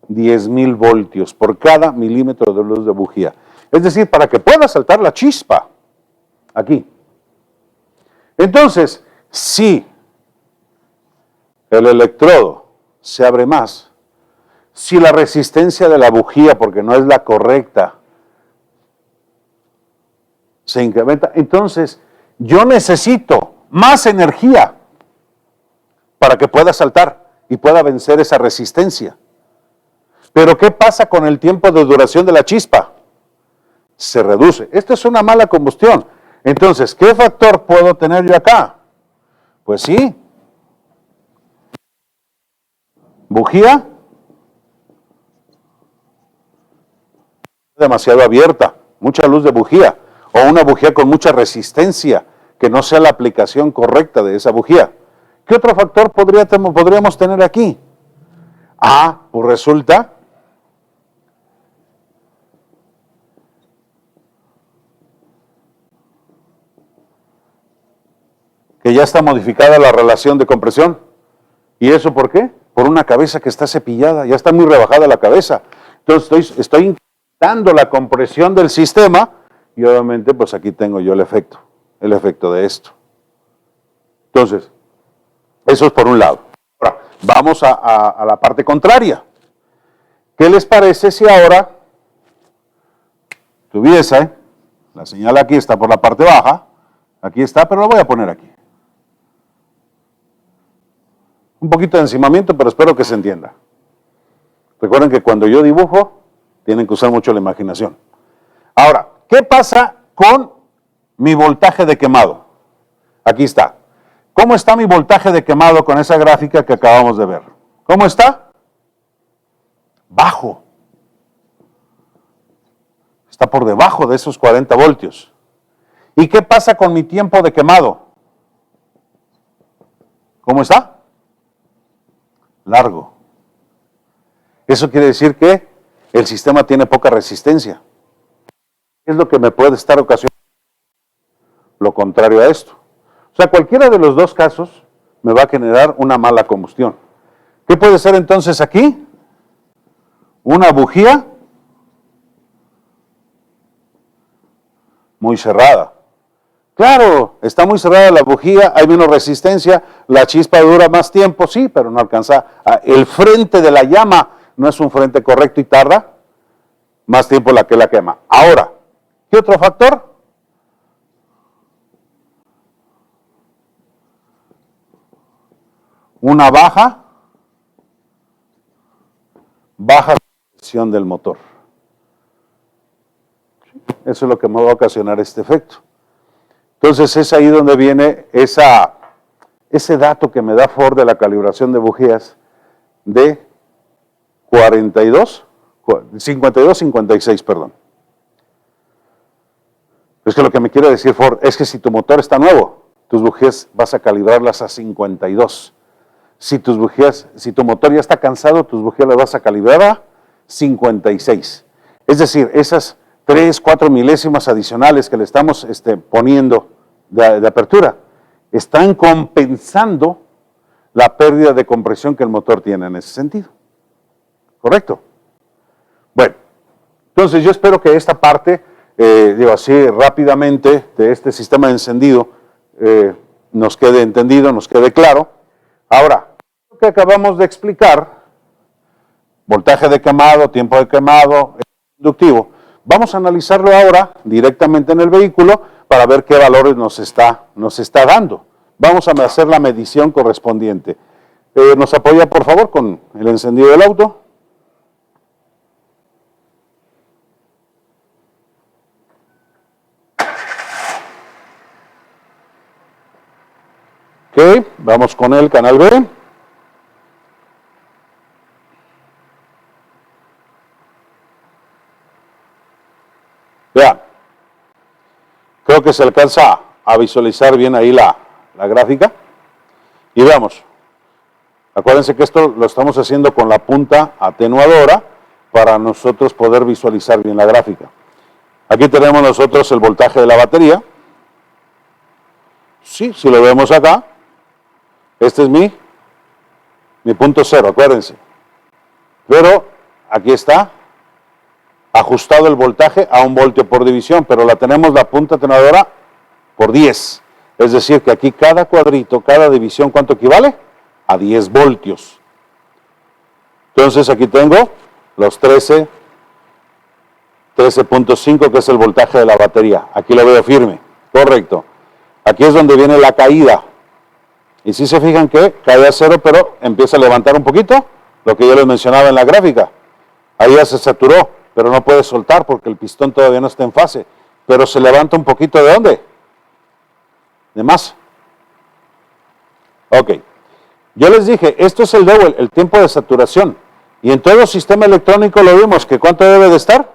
10,000 voltios por cada milímetro de luz de bujía. Es decir, para que pueda saltar la chispa, aquí. Entonces, si el electrodo se abre más, si la resistencia de la bujía, porque no es la correcta, se incrementa, entonces yo necesito más energía para que pueda saltar. y pueda vencer esa resistencia. Pero ¿qué pasa con el tiempo de duración de la chispa? Se reduce. Esto es una mala combustión. Entonces, ¿qué factor puedo tener yo acá? Pues sí. Bujía demasiado abierta, mucha luz de bujía, o una bujía con mucha resistencia, que no sea la aplicación correcta de esa bujía. ¿Qué otro factor podríamos tener aquí? Pues resulta que ya está modificada la relación de compresión. ¿Y eso por qué? Por una cabeza que está cepillada, ya está muy rebajada la cabeza. Entonces estoy incrementando la compresión del sistema y obviamente pues aquí tengo yo el efecto de esto. Entonces, eso es por un lado. Ahora, vamos a la parte contraria. ¿Qué les parece si ahora tuviese, la señal aquí está por la parte baja, aquí está, pero la voy a poner aquí. Un poquito de encimamiento, pero espero que se entienda. Recuerden que cuando yo dibujo, tienen que usar mucho la imaginación. Ahora, ¿qué pasa con mi voltaje de quemado? Aquí está. ¿Cómo está mi voltaje de quemado con esa gráfica que acabamos de ver? ¿Cómo está? Bajo. Está por debajo de esos 40 voltios. ¿Y qué pasa con mi tiempo de quemado? ¿Cómo está? Largo. Eso quiere decir que el sistema tiene poca resistencia. ¿Qué es lo que me puede estar ocasionando? Lo contrario a esto. O sea, cualquiera de los dos casos me va a generar una mala combustión. ¿Qué puede ser entonces aquí? Una bujía muy cerrada. Claro, está muy cerrada la bujía, hay menos resistencia, la chispa dura más tiempo, sí, pero no alcanza. El frente de la llama no es un frente correcto y tarda más tiempo la que la quema. Ahora, ¿qué otro factor? Una baja presión del motor. Eso es lo que me va a ocasionar este efecto. Entonces es ahí donde viene ese dato que me da Ford de la calibración de bujías de 52-56, perdón. Es que lo que me quiere decir Ford es que si tu motor está nuevo, tus bujías vas a calibrarlas a 52. Si tu motor ya está cansado, tus bujías las vas a calibrar a 56. Es decir, esas 3, 4 milésimas adicionales que le estamos poniendo de apertura, están compensando la pérdida de compresión que el motor tiene en ese sentido. ¿Correcto? Bueno, entonces yo espero que esta parte, digo así rápidamente, de este sistema de encendido, nos quede entendido, nos quede claro. Ahora, lo que acabamos de explicar, voltaje de quemado, tiempo de quemado, inductivo, vamos a analizarlo ahora directamente en el vehículo para ver qué valores nos está dando. Vamos a hacer la medición correspondiente. ¿Nos apoya, por favor, con el encendido del auto? Ok, vamos con el canal B. Vean, creo que se alcanza a visualizar bien ahí la gráfica. Y veamos, acuérdense que esto lo estamos haciendo con la punta atenuadora para nosotros poder visualizar bien la gráfica. Aquí tenemos nosotros el voltaje de la batería. Sí, si lo vemos acá, este es mi punto cero, acuérdense. Pero aquí está ajustado el voltaje a 1 voltio por división, pero la tenemos la punta atenuadora por 10. Es decir, que aquí cada cuadrito, cada división, ¿cuánto equivale? A 10 voltios. Entonces aquí tengo los 13.5, que es el voltaje de la batería. Aquí lo veo firme, correcto. Aquí es donde viene la caída. Y si se fijan que cae a cero, pero empieza a levantar un poquito, lo que yo les mencionaba en la gráfica. Ahí ya se saturó, pero no puede soltar porque el pistón todavía no está en fase. Pero se levanta un poquito, ¿de dónde? De más. Ok. Yo les dije, esto es el dwell, el tiempo de saturación. Y en todo sistema electrónico lo vimos, que ¿cuánto debe de estar?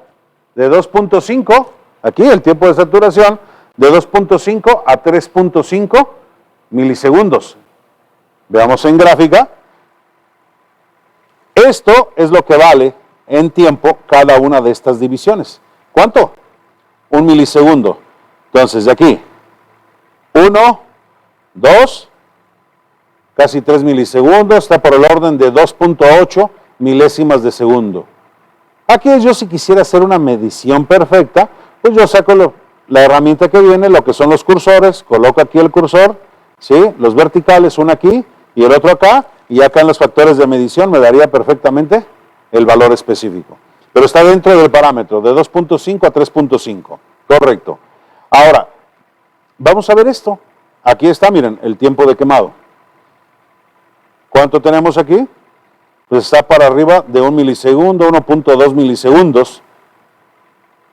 De 2.5, aquí el tiempo de saturación, de 2.5 a 3.5 milisegundos. Veamos en gráfica. Esto es lo que vale en tiempo cada una de estas divisiones. ¿Cuánto? 1 milisegundo. Entonces, de aquí, 1, 2, casi 3 milisegundos, está por el orden de 2.8 milésimas de segundo. Aquí yo si quisiera hacer una medición perfecta, pues yo saco la herramienta que viene, lo que son los cursores, coloco aquí el cursor, ¿sí? Los verticales, uno aquí y el otro acá, y acá en los factores de medición me daría perfectamente el valor específico. Pero está dentro del parámetro, de 2.5 a 3.5, correcto. Ahora, vamos a ver esto. Aquí está, miren, el tiempo de quemado. ¿Cuánto tenemos aquí? Pues está para arriba de 1 milisegundo, 1.2 milisegundos.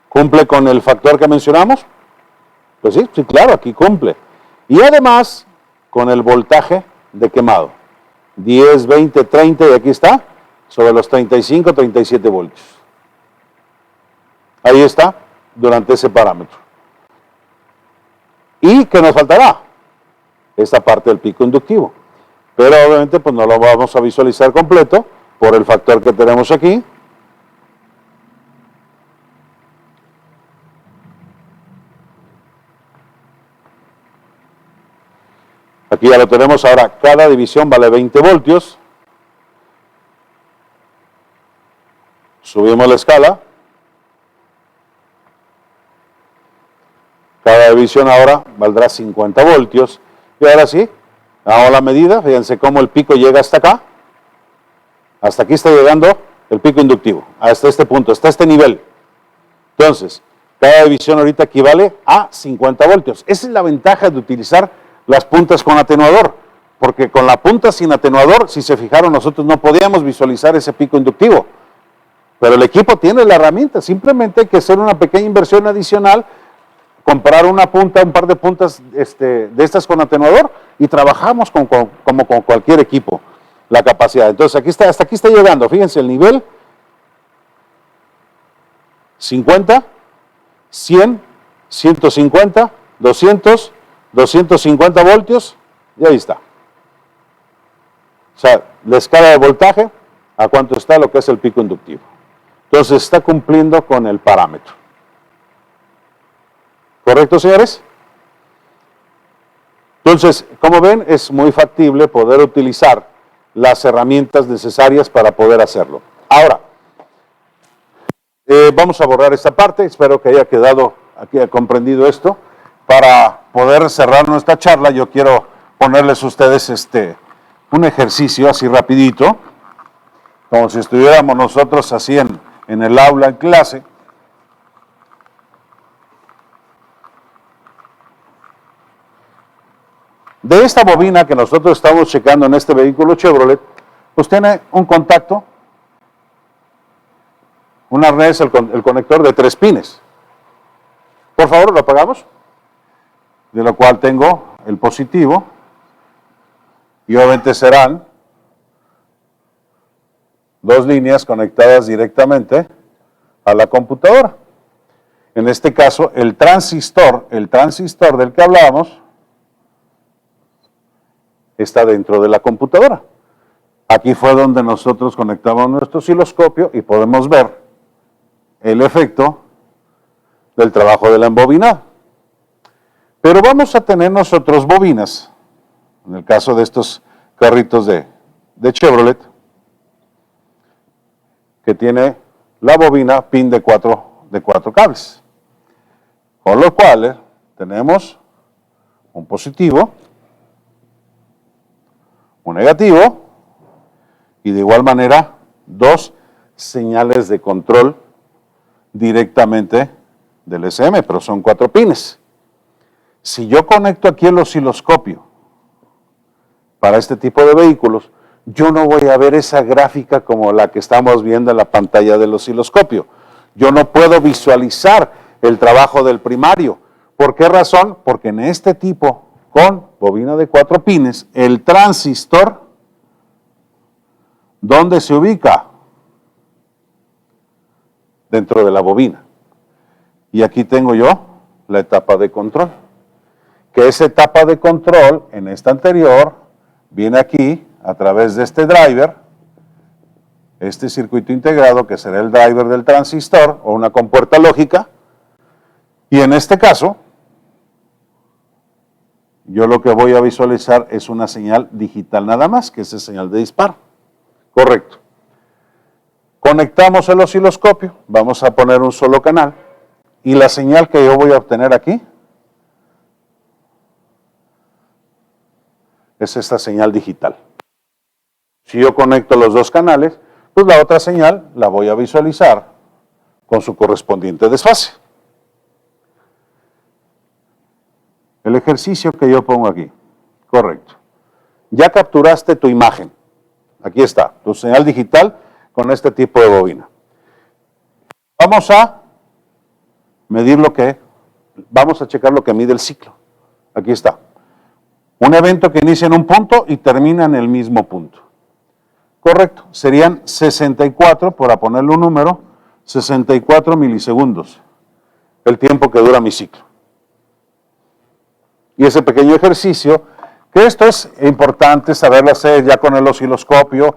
¿Cumple con el factor que mencionamos? Pues sí, sí, claro, aquí cumple. Y además, con el voltaje de quemado. 10, 20, 30, y aquí está, sobre los 35, 37 voltios. Ahí está, durante ese parámetro. ¿Y qué nos faltará? Esta parte del pico inductivo. Pero obviamente pues no lo vamos a visualizar completo por el factor que tenemos aquí. Aquí ya lo tenemos, ahora cada división vale 20 voltios. Subimos la escala. Cada división ahora valdrá 50 voltios. Y ahora sí, hago la medida, fíjense cómo el pico llega hasta acá. Hasta aquí está llegando el pico inductivo, hasta este punto, hasta este nivel. Entonces, cada división ahorita equivale a 50 voltios. Esa es la ventaja de utilizar las puntas con atenuador, porque con la punta sin atenuador, si se fijaron, nosotros no podíamos visualizar ese pico inductivo. Pero el equipo tiene la herramienta, simplemente hay que hacer una pequeña inversión adicional, comprar una punta, un par de puntas de estas con atenuador y trabajamos como con cualquier equipo la capacidad. Entonces aquí está, hasta aquí está llegando, fíjense el nivel 50, 100, 150, 200, 250 voltios y ahí está. O sea, la escala de voltaje a cuánto está lo que es el pico inductivo. Entonces está cumpliendo con el parámetro. ¿Correcto, señores? Entonces, como ven, es muy factible poder utilizar las herramientas necesarias para poder hacerlo. Ahora, vamos a borrar esta parte, espero que haya quedado, aquí comprendido esto. Para poder cerrar nuestra charla, yo quiero ponerles a ustedes un ejercicio así rapidito, como si estuviéramos nosotros así en el aula, en clase. De esta bobina que nosotros estamos checando en este vehículo Chevrolet, pues tiene un contacto, un arnés, el conector de 3 pines. Por favor, lo apagamos. De lo cual tengo el positivo, y obviamente serán 2 líneas conectadas directamente a la computadora. En este caso, el transistor del que hablábamos, está dentro de la computadora. Aquí fue donde nosotros conectamos nuestro osciloscopio y podemos ver el efecto del trabajo de la embobinada. Pero vamos a tener nosotros bobinas, en el caso de estos carritos de Chevrolet, que tiene la bobina pin de 4 cables, con lo cual tenemos un positivo, un negativo, y de igual manera 2 señales de control directamente del SM, pero son 4 pines. Si yo conecto aquí el osciloscopio para este tipo de vehículos, yo no voy a ver esa gráfica como la que estamos viendo en la pantalla del osciloscopio. Yo no puedo visualizar el trabajo del primario. ¿Por qué razón? Porque en este tipo, con bobina de 4 pines, el transistor, ¿dónde se ubica? Dentro de la bobina. Y aquí tengo yo la etapa de control. Que esa etapa de control, en esta anterior, viene aquí a través de este driver, este circuito integrado que será el driver del transistor o una compuerta lógica, y en este caso, yo lo que voy a visualizar es una señal digital nada más, que es señal de disparo. Correcto. Conectamos el osciloscopio, vamos a poner un solo canal, y la señal que yo voy a obtener aquí es esta señal digital. Si yo conecto los dos canales, pues la otra señal la voy a visualizar con su correspondiente desfase. El ejercicio que yo pongo aquí, correcto. Ya capturaste tu imagen. Aquí está, tu señal digital con este tipo de bobina. Vamos a medir vamos a checar lo que mide el ciclo. Aquí está. Un evento que inicia en un punto y termina en el mismo punto. Correcto, serían 64, por ponerle un número, 64 milisegundos, el tiempo que dura mi ciclo. Y ese pequeño ejercicio, que esto es importante saberlo hacer ya con el osciloscopio,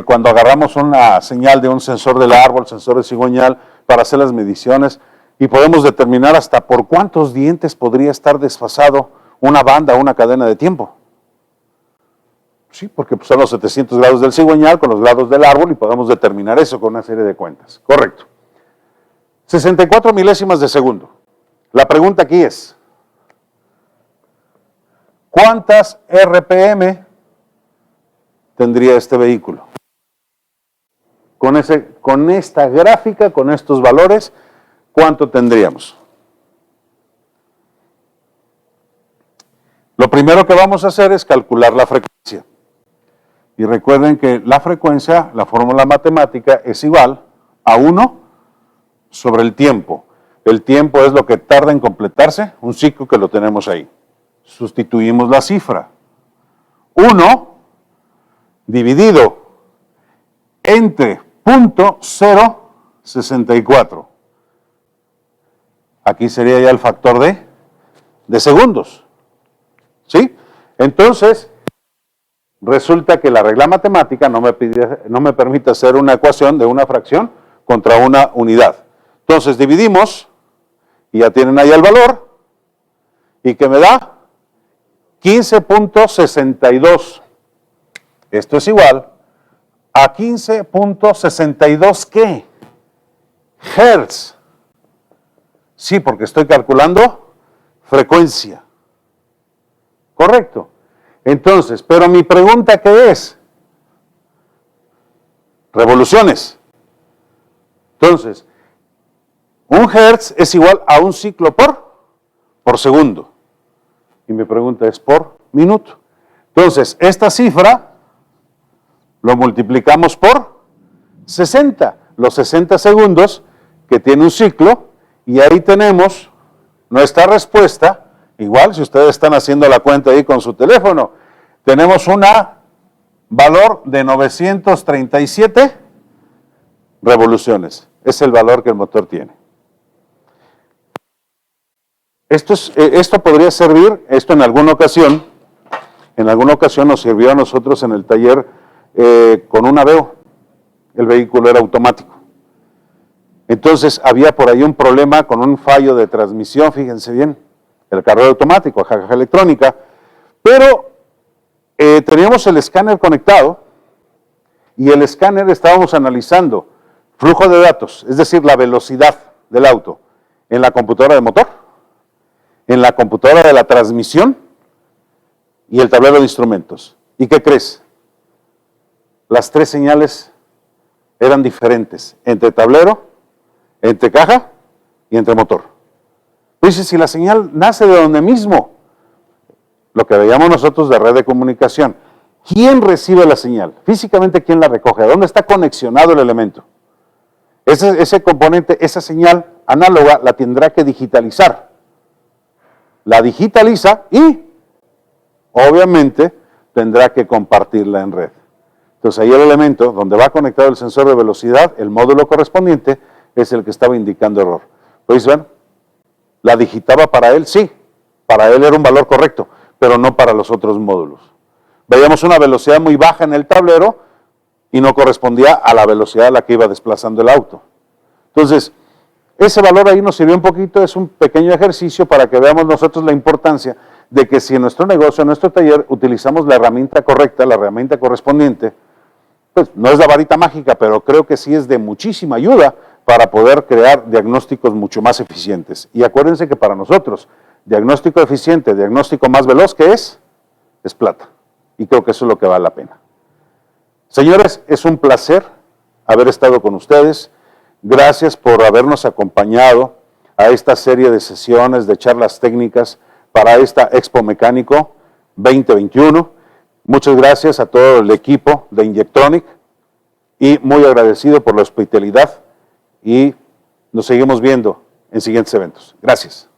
cuando agarramos una señal de un sensor del árbol, sensor de cigüeñal, para hacer las mediciones, y podemos determinar hasta por cuántos dientes podría estar desfasado una banda o una cadena de tiempo. Sí, porque pues, son los 700 grados del cigüeñal con los grados del árbol y podemos determinar eso con una serie de cuentas. Correcto. 64 milésimas de segundo. La pregunta aquí es, ¿cuántas RPM tendría este vehículo? Con esta gráfica, con estos valores, ¿cuánto tendríamos? Lo primero que vamos a hacer es calcular la frecuencia. Y recuerden que la frecuencia, la fórmula matemática, es igual a 1 sobre el tiempo. El tiempo es lo que tarda en completarse un ciclo que lo tenemos ahí. Sustituimos la cifra. 1 dividido entre 0.064. Aquí sería ya el factor de segundos. ¿Sí? Entonces, resulta que la regla matemática no me permite hacer una ecuación de una fracción contra una unidad. Entonces dividimos, y ya tienen ahí el valor, y que me da 15.62. Esto es igual a 15.62 ¿qué? Hertz. Sí, porque estoy calculando frecuencia. Correcto. Entonces, pero mi pregunta, ¿qué es? Revoluciones. Entonces, un hertz es igual a un ciclo por segundo. Y mi pregunta es por minuto. Entonces, esta cifra lo multiplicamos por 60. Los 60 segundos que tiene un ciclo, y ahí tenemos nuestra respuesta. Igual, si ustedes están haciendo la cuenta ahí con su teléfono, tenemos un valor de 937 revoluciones. Es el valor que el motor tiene. Esto podría servir, esto en alguna ocasión nos sirvió a nosotros en el taller con un Aveo. El vehículo era automático. Entonces había por ahí un problema con un fallo de transmisión, fíjense bien, el carro automático, caja electrónica, pero teníamos el escáner conectado y el escáner estábamos analizando flujo de datos, es decir, la velocidad del auto en la computadora de motor, en la computadora de la transmisión y el tablero de instrumentos. ¿Y qué crees? Las tres señales eran diferentes entre tablero, entre caja y entre motor. Dice, si la señal nace de donde mismo, lo que veíamos nosotros de red de comunicación, ¿Quién recibe la señal? Físicamente, ¿quién la recoge? ¿A dónde está conexionado el elemento? Ese componente, esa señal análoga, la tendrá que digitalizar. La digitaliza y, obviamente, tendrá que compartirla en red. Entonces, ahí el elemento donde va conectado el sensor de velocidad, el módulo correspondiente, es el que estaba indicando error. ¿Puedes ver? ¿La digitaba para él? Sí. Para él era un valor correcto, pero no para los otros módulos. Veíamos una velocidad muy baja en el tablero y no correspondía a la velocidad a la que iba desplazando el auto. Entonces, ese valor ahí nos sirvió un poquito, es un pequeño ejercicio para que veamos nosotros la importancia de que si en nuestro negocio, en nuestro taller, utilizamos la herramienta correcta, la herramienta correspondiente, pues no es la varita mágica, pero creo que sí es de muchísima ayuda para poder crear diagnósticos mucho más eficientes. Y acuérdense que para nosotros, diagnóstico eficiente, diagnóstico más veloz, ¿qué es? Es plata. Y creo que eso es lo que vale la pena. Señores, es un placer haber estado con ustedes. Gracias por habernos acompañado a esta serie de sesiones, de charlas técnicas para esta Expo Mecánico 2021. Muchas gracias a todo el equipo de Inyectronic y muy agradecido por la hospitalidad y nos seguimos viendo en siguientes eventos. Gracias.